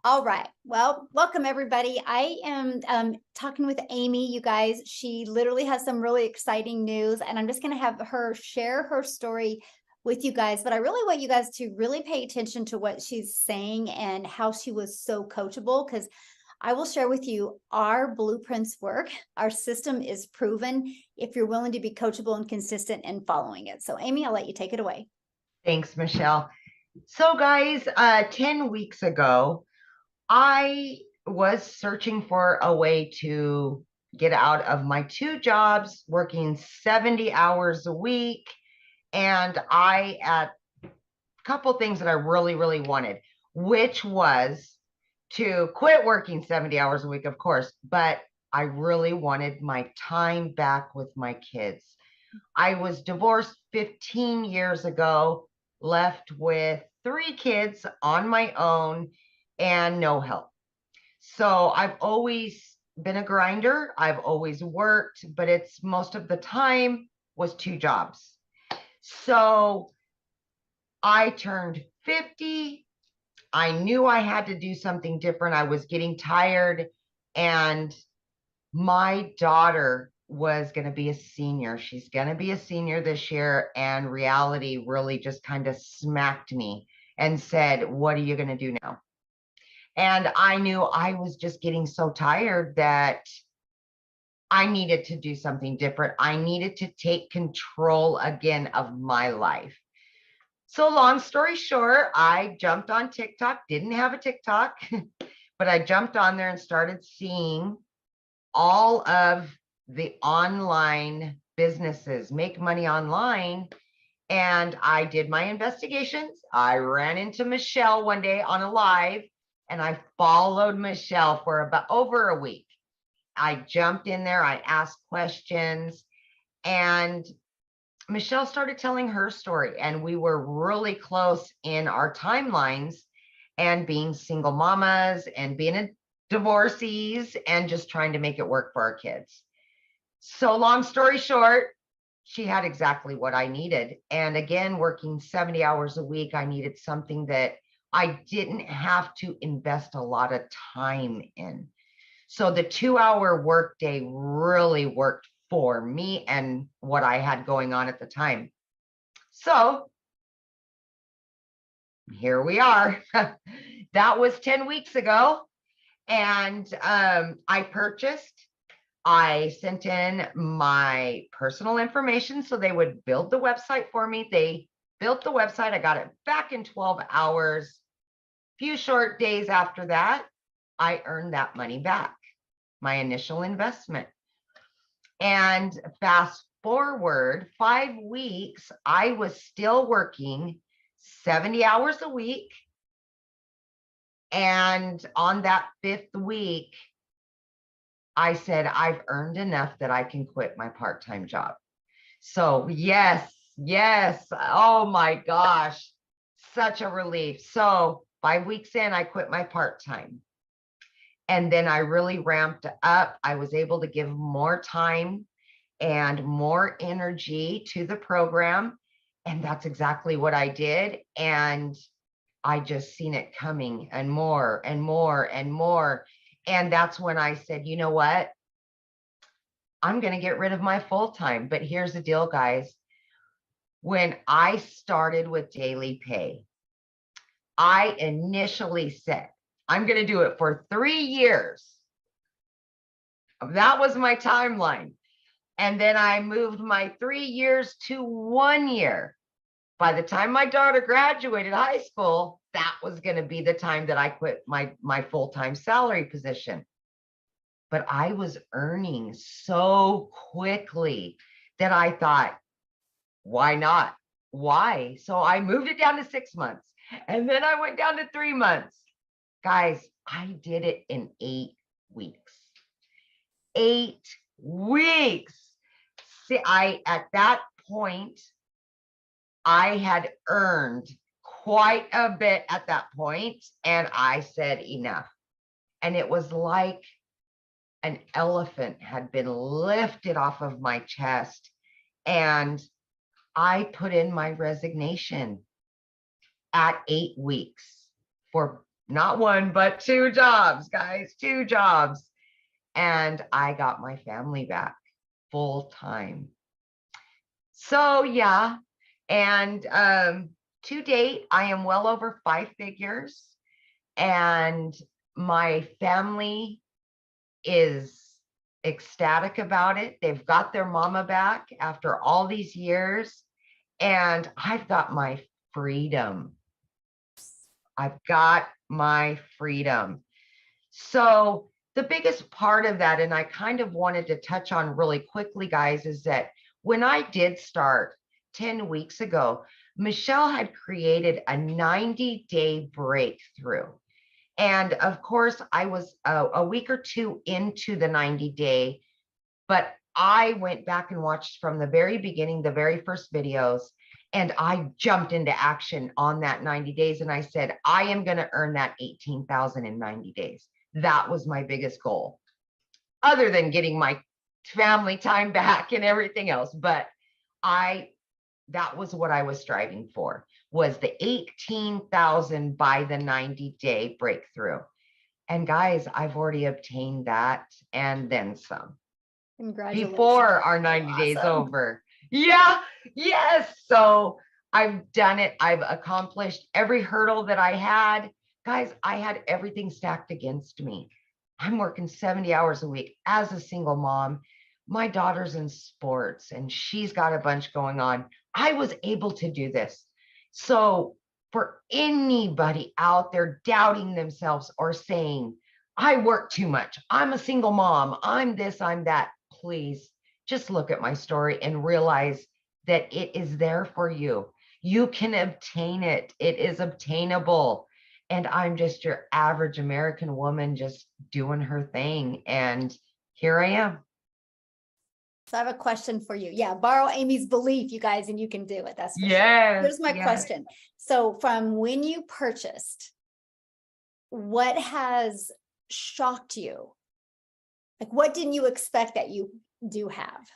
All right. Well, welcome everybody. I am talking with Amy, you guys. She literally has some really exciting news, and I'm just going to have her share her story with you guys. But I really want you guys to really pay attention to what she's saying and how she was so coachable, because I will share with you our blueprints work. Our system is proven if you're willing to be coachable and consistent in following it. So Amy, I'll let you take it away. Thanks, Michelle. So guys, 10 weeks ago, I was searching for a way to get out of my two jobs, working 70 hours a week. And I had a couple things that I really wanted, which was to quit working 70 hours a week, of course, but I really wanted my time back with my kids. I was divorced 15 years ago, left with 3 kids on my own and no help. So I've always been a grinder. I've always worked, but it's most of the time was 2 jobs. So I turned 50. I knew I had to do something different. I was getting tired, and my daughter was going to be a senior. She's going to be a senior this year, and reality really just kind of smacked me and said, what are you going to do now? And I knew I was just getting so tired that I needed to do something different. I needed to take control again of my life. So long story short, I jumped on TikTok, didn't have a TikTok, but I jumped on there and started seeing all of the online businesses make money online. And I did my investigations. I ran into Michelle one day on a live, and I followed Michelle for about over a week. I jumped in there, I asked questions, and Michelle started telling her story, and we were really close in our timelines, and being single mamas and being divorcees and just trying to make it work for our kids. So long story short, she had exactly what I needed. And again, working 70 hours a week, I needed something that I didn't have to invest a lot of time in. So the 2-hour workday really worked for me and what I had going on at the time. So here we are. That was 10 weeks ago. And I sent in my personal information so they would build the website for me. They built the website. I got it back in 12 hours. Few short days after that, I earned that money back, my initial investment. And fast forward 5 weeks, I was still working 70 hours a week. And on that 5th week, I said, I've earned enough that I can quit my part-time job. So yes. Oh my gosh, such a relief. So 5 weeks in, I quit my part-time. And then I really ramped up. I was able to give more time and more energy to the program. And that's exactly what I did. And I just seen it coming, and more and more and more. And that's when I said, you know what? I'm going to get rid of my full-time. But here's the deal, guys. When I started with Daily Pay, I initially said, I'm going to do it for 3 years. That was my timeline. And then I moved my 3 years to 1 year. By the time my daughter graduated high school, that was going to be the time that I quit my full-time salary position. But I was earning so quickly that I thought, why not? Why? So I moved it down to 6 months, and then I went down to 3 months. Guys, I did it in 8 weeks. 8 weeks. See, at that point, I had earned quite a bit at that point, and I said enough. And it was like an elephant had been lifted off of my chest, and I put in my resignation. at 8 weeks for not one, but 2 jobs, guys, 2 jobs. And I got my family back full time. So yeah. And to date, I am well over 5 figures, and my family is ecstatic about it. They've got their mama back after all these years, and I've got my freedom. I've got my freedom. So the biggest part of that, and I kind of wanted to touch on really quickly, guys, is that when I did start 10 weeks ago, Michelle had created a 90-day breakthrough. And of course, I was a week or 2 into the 90-day, but I went back and watched from the very beginning, the very first videos, and I jumped into action on that 90 days. And I said, I am going to earn that 18,000 in 90 days. That was my biggest goal, other than getting my family time back and everything else. But that was what I was striving for, was the 18,000 by the 90-day breakthrough. And guys, I've already obtained that and then some. Congratulations. Before our 90 days over. Yeah, yes. So I've done it. I've accomplished every hurdle that I had. Guys, I had everything stacked against me. I'm working 70 hours a week as a single mom. My daughter's in sports and she's got a bunch going on. I was able to do this. So for anybody out there doubting themselves or saying, I work too much, I'm a single mom, I'm this, I'm that, please just look at my story and realize that it is there for you. You can obtain it. It is obtainable. And I'm just your average American woman just doing her thing. And here I am. So I have a question for you. Yeah, borrow Amy's belief, you guys, and you can do it. That's for sure. Yes. Here's my question. So from when you purchased, what has shocked you? Like, what didn't you expect that you do have?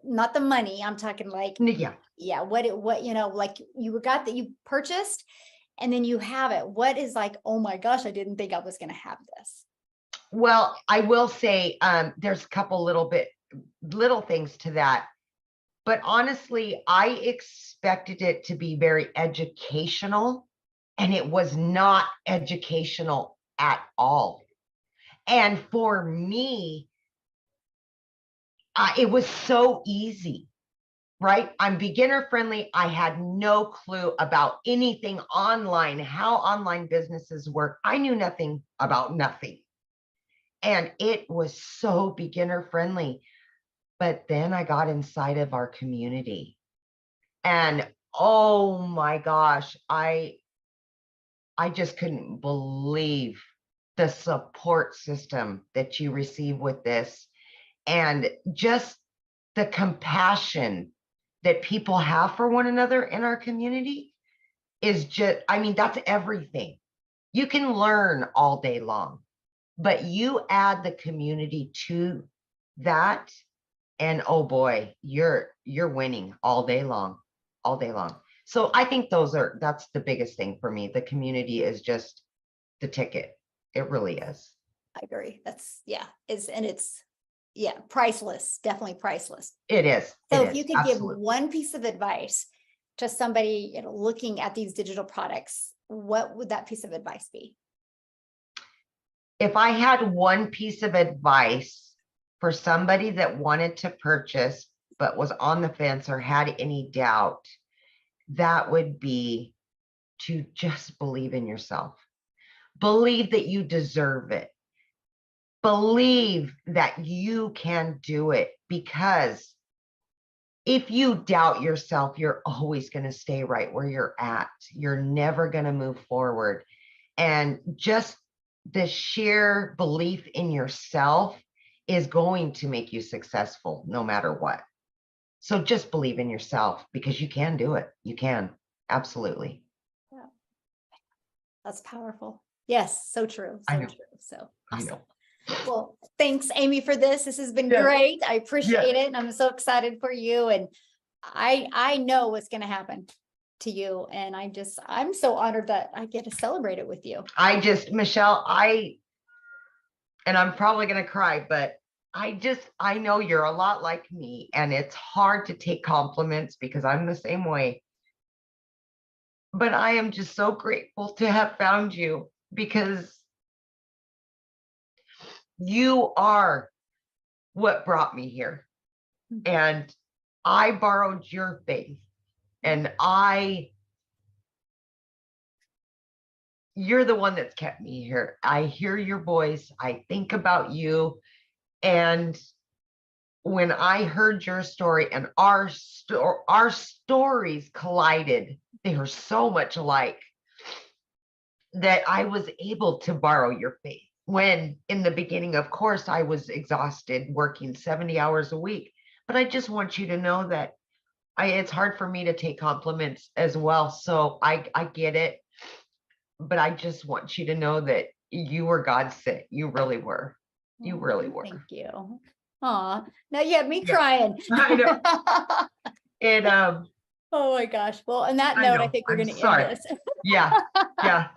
Not the money. I'm talking like, yeah. What, you know, like you got that you purchased and then you have it. What is like, oh my gosh, I didn't think I was going to have this. Well, I will say there's a couple little things to that. But honestly, I expected it to be very educational, and it was not educational at all. And for me, it was so easy, right? I'm beginner friendly. I had no clue about anything online, how online businesses work. I knew nothing about nothing. And it was so beginner friendly. But then I got inside of our community and oh my gosh, I just couldn't believe the support system that you receive with this, and just the compassion that people have for one another in our community is just, I mean, that's everything. You can learn all day long, but you add the community to that, and oh boy, you're winning all day long, all day long. So I think that's the biggest thing for me. The community is just the ticket. It really is. I agree. It's priceless, definitely priceless. It is. So if you could give one piece of advice to somebody, you know, looking at these digital products, what would that piece of advice be? If I had one piece of advice for somebody that wanted to purchase but was on the fence or had any doubt, that would be to just believe in yourself. Believe that you deserve it. Believe that you can do it, because if you doubt yourself, you're always going to stay right where you're at. You're never going to move forward. And just the sheer belief in yourself is going to make you successful no matter what. So just believe in yourself, because you can do it. You can. Absolutely. Yeah. That's powerful. Yes. So true. So true. So awesome. Well, thanks, Amy, for this. This has been great. I appreciate it. And I'm so excited for you. And I know what's going to happen. to you. And I'm so honored that I get to celebrate it with you. Michelle, and I'm probably going to cry, but I know you're a lot like me, and it's hard to take compliments because I'm the same way. But I am just so grateful to have found you, because you are what brought me here. And I borrowed your faith, and you're the one that's kept me here. I hear your voice. I think about you. And when I heard your story and our stories collided, they are so much alike, that I was able to borrow your faith. When in the beginning, of course, I was exhausted working 70 hours a week, but I just want you to know that it's hard for me to take compliments as well. So I get it, but I just want you to know that you were God sent. You really were. You really were. Thank you. Aw, now you have me Yeah. crying. I know. And Oh my gosh. Well, on that I note, I know. think we're I'm going to end sorry. this. Yeah. Yeah.